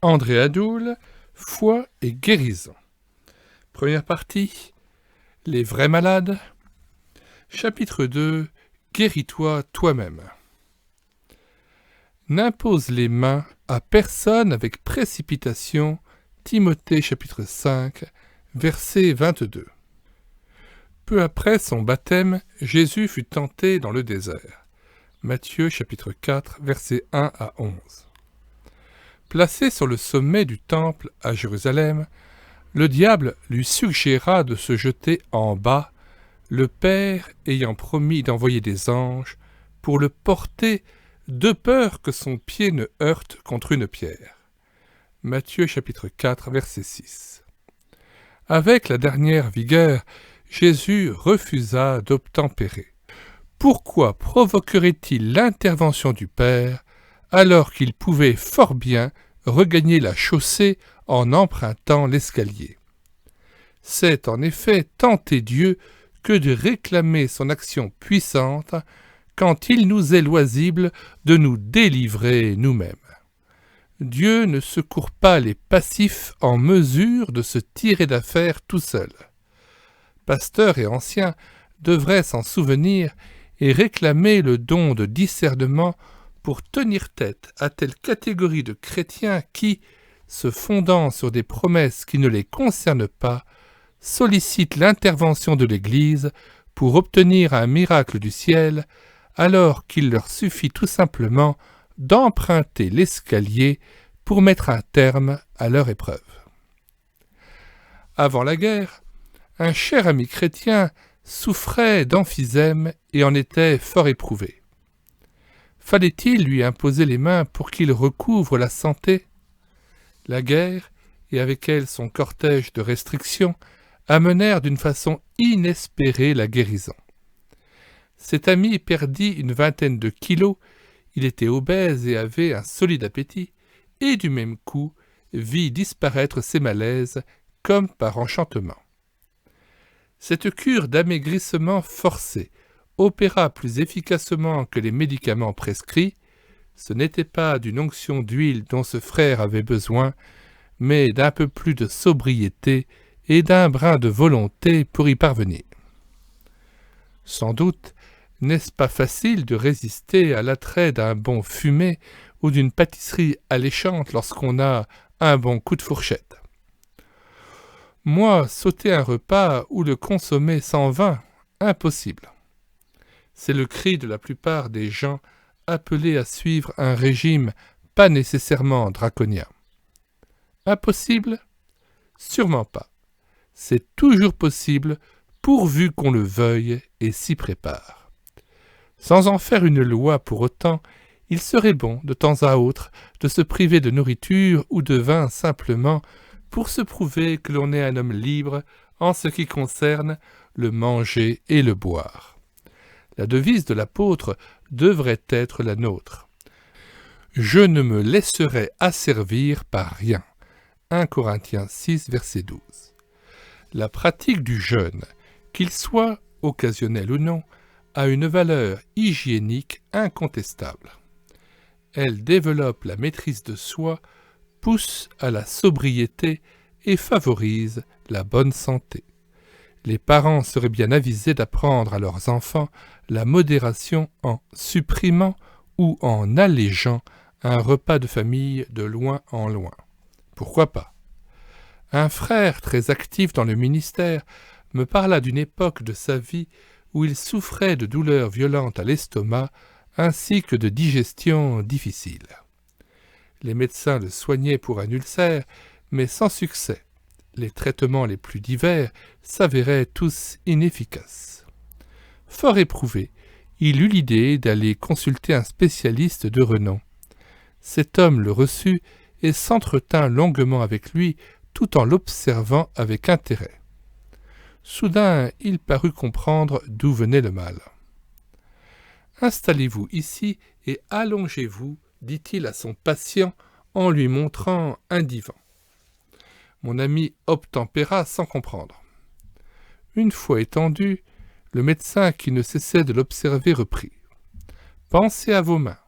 André Adoul, foi et guérison. Première partie, les vrais malades. Chapitre 2, guéris-toi toi-même. N'impose les mains à personne avec précipitation. Timothée chapitre 5, verset 22. Peu après son baptême, Jésus fut tenté dans le désert. Matthieu chapitre 4, versets 1 à 11. Placé sur le sommet du temple à Jérusalem, le diable lui suggéra de se jeter en bas, le Père ayant promis d'envoyer des anges pour le porter de peur que son pied ne heurte contre une pierre. Matthieu chapitre 4, verset 6. Avec la dernière vigueur, Jésus refusa d'obtempérer. Pourquoi provoquerait-il l'intervention du Père alors qu'il pouvait fort bien regagner la chaussée en empruntant l'escalier? C'est en effet tenter Dieu que de réclamer son action puissante quand il nous est loisible de nous délivrer nous-mêmes. Dieu ne secourt pas les passifs en mesure de se tirer d'affaire tout seul. Pasteurs et anciens devraient s'en souvenir et réclamer le don de discernement pour tenir tête à telle catégorie de chrétiens qui, se fondant sur des promesses qui ne les concernent pas, sollicitent l'intervention de l'Église pour obtenir un miracle du ciel, alors qu'il leur suffit tout simplement d'emprunter l'escalier pour mettre un terme à leur épreuve. Avant la guerre, un cher ami chrétien souffrait d'emphysème et en était fort éprouvé. Fallait-il lui imposer les mains pour qu'il recouvre la santé? La guerre, et avec elle son cortège de restrictions, amenèrent d'une façon inespérée la guérison. Cet ami perdit une vingtaine de kilos, il était obèse et avait un solide appétit, et du même coup vit disparaître ses malaises comme par enchantement. Cette cure d'amaigrissement forcé opéra plus efficacement que les médicaments prescrits. Ce n'était pas d'une onction d'huile dont ce frère avait besoin, mais d'un peu plus de sobriété et d'un brin de volonté pour y parvenir. Sans doute, n'est-ce pas facile de résister à l'attrait d'un bon fumet ou d'une pâtisserie alléchante lorsqu'on a un bon coup de fourchette. Moi, sauter un repas ou le consommer sans vin, impossible. C'est le cri de la plupart des gens appelés à suivre un régime pas nécessairement draconien. Impossible? Sûrement pas. C'est toujours possible pourvu qu'on le veuille et s'y prépare. Sans en faire une loi pour autant, il serait bon de temps à autre de se priver de nourriture ou de vin simplement pour se prouver que l'on est un homme libre en ce qui concerne le manger et le boire. La devise de l'apôtre devrait être la nôtre. Je ne me laisserai asservir par rien. 1 Corinthiens 6, verset 12. La pratique du jeûne, qu'il soit occasionnel ou non, a une valeur hygiénique incontestable. Elle développe la maîtrise de soi, pousse à la sobriété et favorise la bonne santé. Les parents seraient bien avisés d'apprendre à leurs enfants la modération en supprimant ou en allégeant un repas de famille de loin en loin. Pourquoi pas? Un frère très actif dans le ministère me parla d'une époque de sa vie où il souffrait de douleurs violentes à l'estomac ainsi que de digestion difficile. Les médecins le soignaient pour un ulcère, mais sans succès. Les traitements les plus divers s'avéraient tous inefficaces. Fort éprouvé, il eut l'idée d'aller consulter un spécialiste de renom. Cet homme le reçut et s'entretint longuement avec lui tout en l'observant avec intérêt. Soudain, il parut comprendre d'où venait le mal. « Installez-vous ici et allongez-vous, dit-il à son patient en lui montrant un divan. Mon ami obtempéra sans comprendre. Une fois étendu, le médecin qui ne cessait de l'observer reprit. « Pensez à vos mains.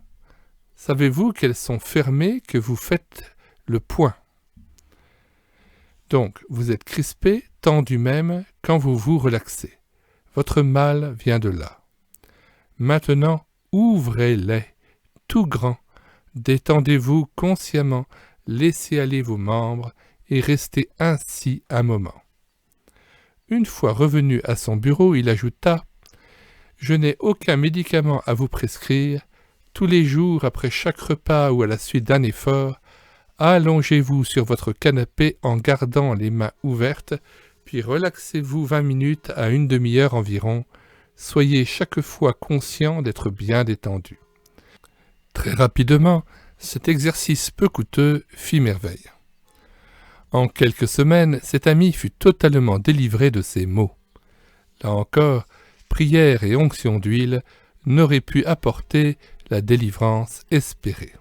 Savez-vous qu'elles sont fermées, que vous faites le poing. Donc, vous êtes crispé, tendu même, quand vous vous relaxez. Votre mal vient de là. Maintenant, ouvrez-les, tout grand. Détendez-vous consciemment, laissez aller vos membres et restez ainsi un moment. Une fois revenu à son bureau, il ajouta « Je n'ai aucun médicament à vous prescrire. Tous les jours, après chaque repas ou à la suite d'un effort, allongez-vous sur votre canapé en gardant les mains ouvertes, puis relaxez-vous 20 minutes à une demi-heure environ. Soyez chaque fois conscient d'être bien détendu. » Très rapidement, cet exercice peu coûteux fit merveille. En quelques semaines, cet ami fut totalement délivré de ses maux. Là encore, prière et onction d'huile n'auraient pu apporter la délivrance espérée.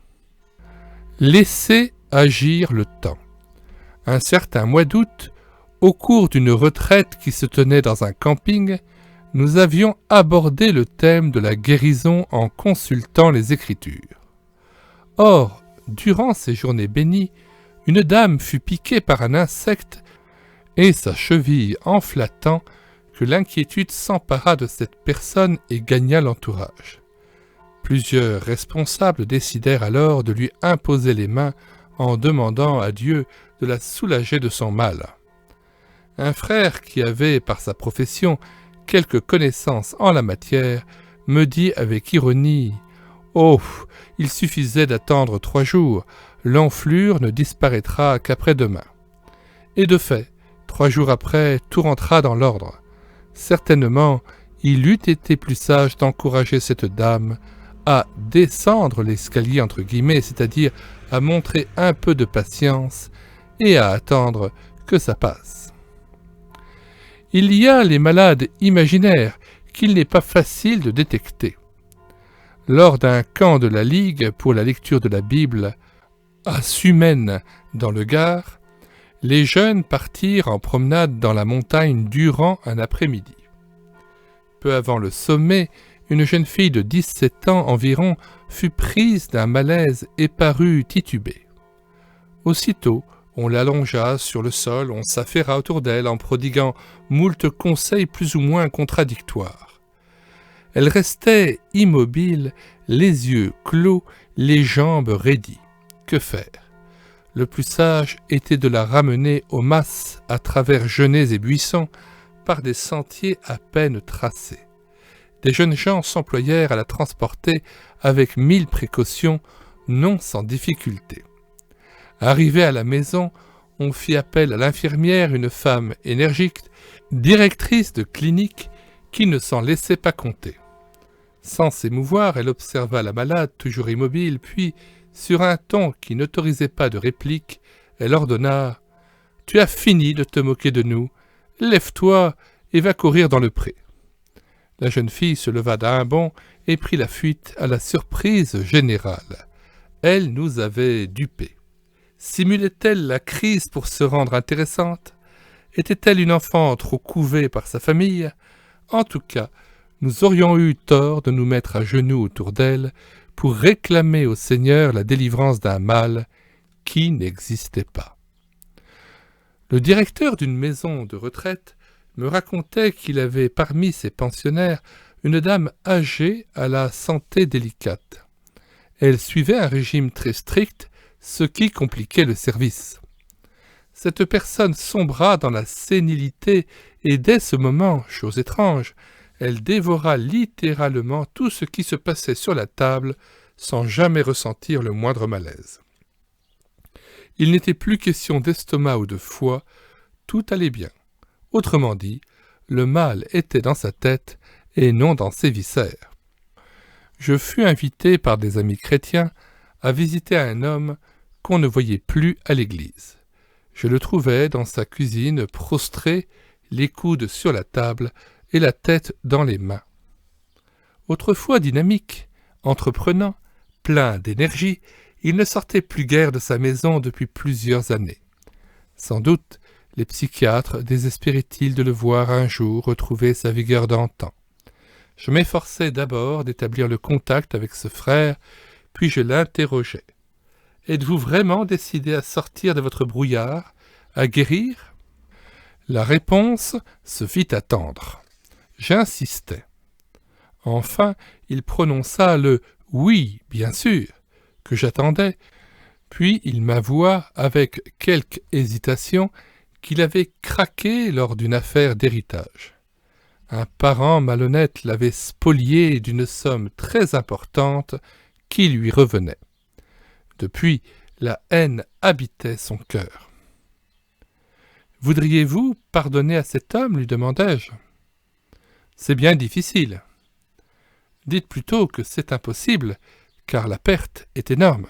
Laissez agir le temps. Un certain mois d'août, au cours d'une retraite qui se tenait dans un camping, nous avions abordé le thème de la guérison en consultant les Écritures. Or, durant ces journées bénies, une dame fut piquée par un insecte et sa cheville enfla tant que l'inquiétude s'empara de cette personne et gagna l'entourage. Plusieurs responsables décidèrent alors de lui imposer les mains en demandant à Dieu de la soulager de son mal. Un frère qui avait, par sa profession, quelques connaissances en la matière, me dit avec ironie « Oh, il suffisait d'attendre 3 jours, l'enflure ne disparaîtra qu'après-demain. » Et de fait, 3 jours après, tout rentra dans l'ordre. Certainement, il eût été plus sage d'encourager cette dame à descendre l'escalier entre guillemets, c'est-à-dire à montrer un peu de patience et à attendre que ça passe. Il y a les malades imaginaires qu'il n'est pas facile de détecter. Lors d'un camp de la Ligue pour la lecture de la Bible à Sumène dans le Gard, les jeunes partirent en promenade dans la montagne durant un après-midi. Peu avant le sommet, une jeune fille de 17 ans environ fut prise d'un malaise et parut tituber. Aussitôt, on l'allongea sur le sol, on s'affaira autour d'elle en prodiguant moult conseils plus ou moins contradictoires. Elle restait immobile, les yeux clos, les jambes raidies. Que faire ? Le plus sage était de la ramener au mas à travers genêts et buissons par des sentiers à peine tracés. Des jeunes gens s'employèrent à la transporter avec 1000 précautions, non sans difficulté. Arrivé à la maison, on fit appel à l'infirmière, une femme énergique, directrice de clinique, qui ne s'en laissait pas compter. Sans s'émouvoir, elle observa la malade, toujours immobile, puis, sur un ton qui n'autorisait pas de réplique, elle ordonna « Tu as fini de te moquer de nous, lève-toi et va courir dans le pré. » La jeune fille se leva d'un bond et prit la fuite à la surprise générale. Elle nous avait dupés. Simulait-elle la crise pour se rendre intéressante? Était-elle une enfant trop couvée par sa famille? En tout cas, nous aurions eu tort de nous mettre à genoux autour d'elle pour réclamer au Seigneur la délivrance d'un mal qui n'existait pas. Le directeur d'une maison de retraite me racontait qu'il avait parmi ses pensionnaires une dame âgée à la santé délicate. Elle suivait un régime très strict, ce qui compliquait le service. Cette personne sombra dans la sénilité et dès ce moment, chose étrange, elle dévora littéralement tout ce qui se passait sur la table sans jamais ressentir le moindre malaise. Il n'était plus question d'estomac ou de foie, tout allait bien. Autrement dit, le mal était dans sa tête et non dans ses viscères. Je fus invité par des amis chrétiens à visiter un homme qu'on ne voyait plus à l'église. Je le trouvais dans sa cuisine prostré, les coudes sur la table et la tête dans les mains. Autrefois dynamique, entreprenant, plein d'énergie, il ne sortait plus guère de sa maison depuis plusieurs années. Sans doute, les psychiatres désespéraient-ils de le voir un jour retrouver sa vigueur d'antan. Je m'efforçai d'abord d'établir le contact avec ce frère, puis je l'interrogeai. Êtes-vous vraiment décidé à sortir de votre brouillard, à guérir ? La réponse se fit attendre. J'insistais. Enfin, il prononça le « oui, bien sûr » que j'attendais, puis il m'avoua avec quelque hésitation qu'il avait craqué lors d'une affaire d'héritage. Un parent malhonnête l'avait spolié d'une somme très importante qui lui revenait. Depuis, la haine habitait son cœur. « Voudriez-vous pardonner à cet homme » lui demandai-je. « C'est bien difficile. » Dites plutôt que c'est impossible, car la perte est énorme.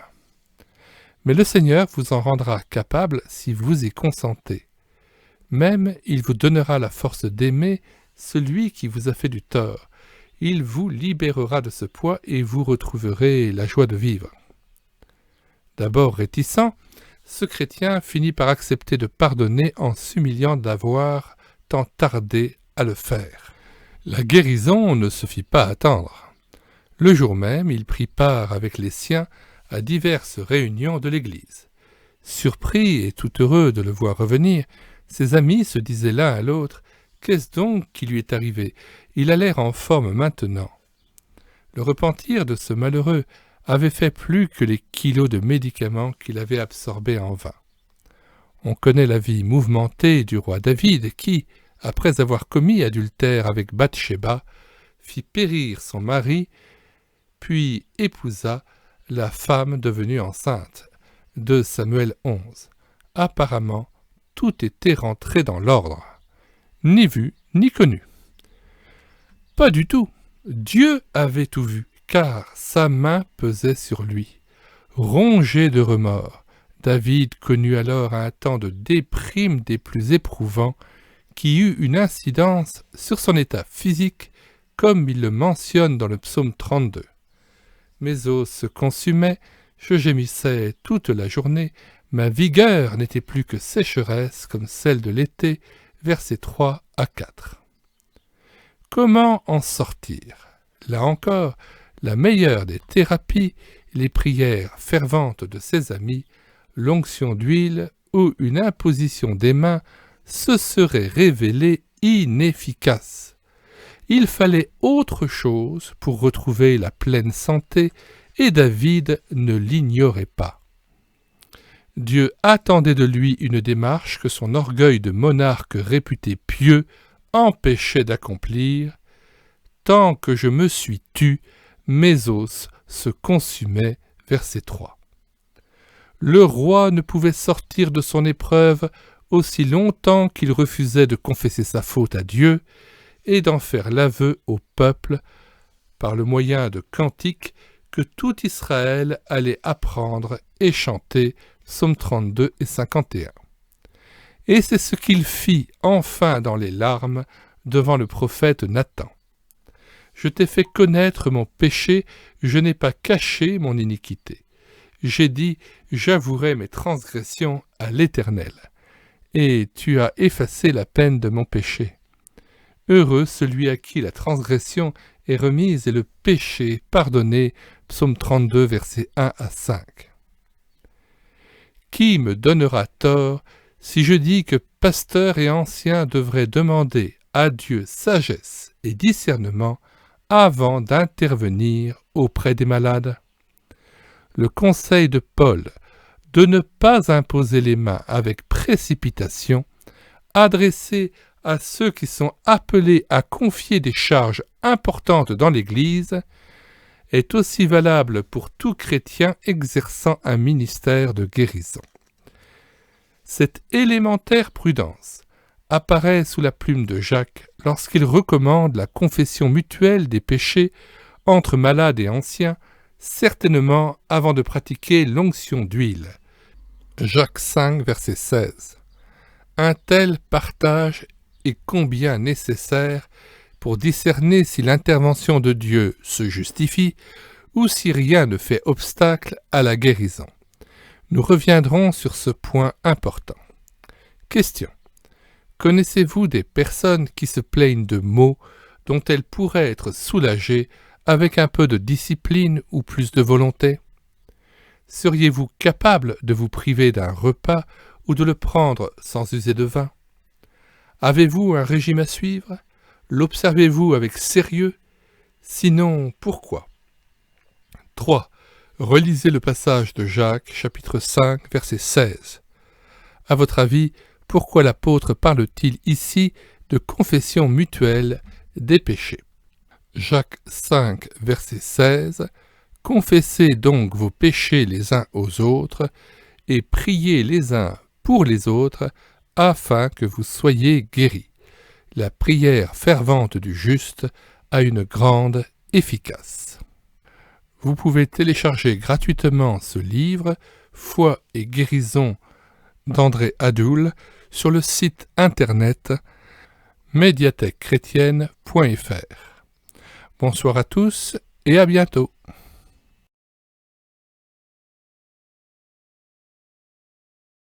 Mais le Seigneur vous en rendra capable si vous y consentez. Même il vous donnera la force d'aimer celui qui vous a fait du tort. Il vous libérera de ce poids et vous retrouverez la joie de vivre. D'abord réticent, ce chrétien finit par accepter de pardonner en s'humiliant d'avoir tant tardé à le faire. La guérison ne se fit pas attendre. Le jour même, il prit part avec les siens à diverses réunions de l'Église. Surpris et tout heureux de le voir revenir, ses amis se disaient l'un à l'autre « Qu'est-ce donc qui lui est arrivé ? Il a l'air en forme maintenant. » Le repentir de ce malheureux avait fait plus que les kilos de médicaments qu'il avait absorbés en vain. On connaît la vie mouvementée du roi David qui, après avoir commis adultère avec Bathsheba, fit périr son mari, puis épousa la femme devenue enceinte, de Samuel 11. Apparemment, tout était rentré dans l'ordre. Ni vu, ni connu. Pas du tout. Dieu avait tout vu, car sa main pesait sur lui. Rongé de remords, David connut alors un temps de déprime des plus éprouvants qui eut une incidence sur son état physique, comme il le mentionne dans le psaume 32. Mes os se consumaient, je gémissais toute la journée, ma vigueur n'était plus que sécheresse comme celle de l'été, versets 3 à 4. Comment en sortir ? Là encore, la meilleure des thérapies, les prières ferventes de ses amis, l'onction d'huile ou une imposition des mains se seraient révélées inefficaces. Il fallait autre chose pour retrouver la pleine santé, et David ne l'ignorait pas. Dieu attendait de lui une démarche que son orgueil de monarque réputé pieux empêchait d'accomplir. Tant que je me suis tu, mes os se consumaient, verset 3. Le roi ne pouvait sortir de son épreuve aussi longtemps qu'il refusait de confesser sa faute à Dieu et d'en faire l'aveu au peuple par le moyen de cantiques que tout Israël allait apprendre et chanter, psaume 32 et 51. Et c'est ce qu'il fit enfin dans les larmes devant le prophète Nathan. Je t'ai fait connaître mon péché, je n'ai pas caché mon iniquité. J'ai dit, j'avouerai mes transgressions à l'Éternel, et tu as effacé la peine de mon péché. Heureux celui à qui la transgression est remise et le péché pardonné, psaume 32, versets 1 à 5. Qui me donnera tort si je dis que pasteurs et anciens devraient demander à Dieu sagesse et discernement avant d'intervenir auprès des malades ? Le conseil de Paul de ne pas imposer les mains avec précipitation, adressé à ceux qui sont appelés à confier des charges importantes dans l'Église, est aussi valable pour tout chrétien exerçant un ministère de guérison. Cette élémentaire prudence apparaît sous la plume de Jacques lorsqu'il recommande la confession mutuelle des péchés entre malades et anciens, certainement avant de pratiquer l'onction d'huile. Jacques 5, verset 16. Un tel partage est combien nécessaire pour discerner si l'intervention de Dieu se justifie ou si rien ne fait obstacle à la guérison. Nous reviendrons sur ce point important. Question. Connaissez-vous des personnes qui se plaignent de maux dont elles pourraient être soulagées avec un peu de discipline ou plus de volonté ? Seriez-vous capable de vous priver d'un repas ou de le prendre sans user de vin? Avez-vous un régime à suivre? L'observez-vous avec sérieux? Sinon, pourquoi? 3. Relisez le passage de Jacques, chapitre 5, verset 16. À votre avis, pourquoi l'apôtre parle-t-il ici de confession mutuelle des péchés? Jacques 5, verset 16. Confessez donc vos péchés les uns aux autres et priez les uns pour les autres afin que vous soyez guéris. La prière fervente du juste a une grande efficace. Vous pouvez télécharger gratuitement ce livre, Foi et guérison d'André Adoul, sur le site internet médiathèquechrétienne.fr. Bonsoir à tous et à bientôt.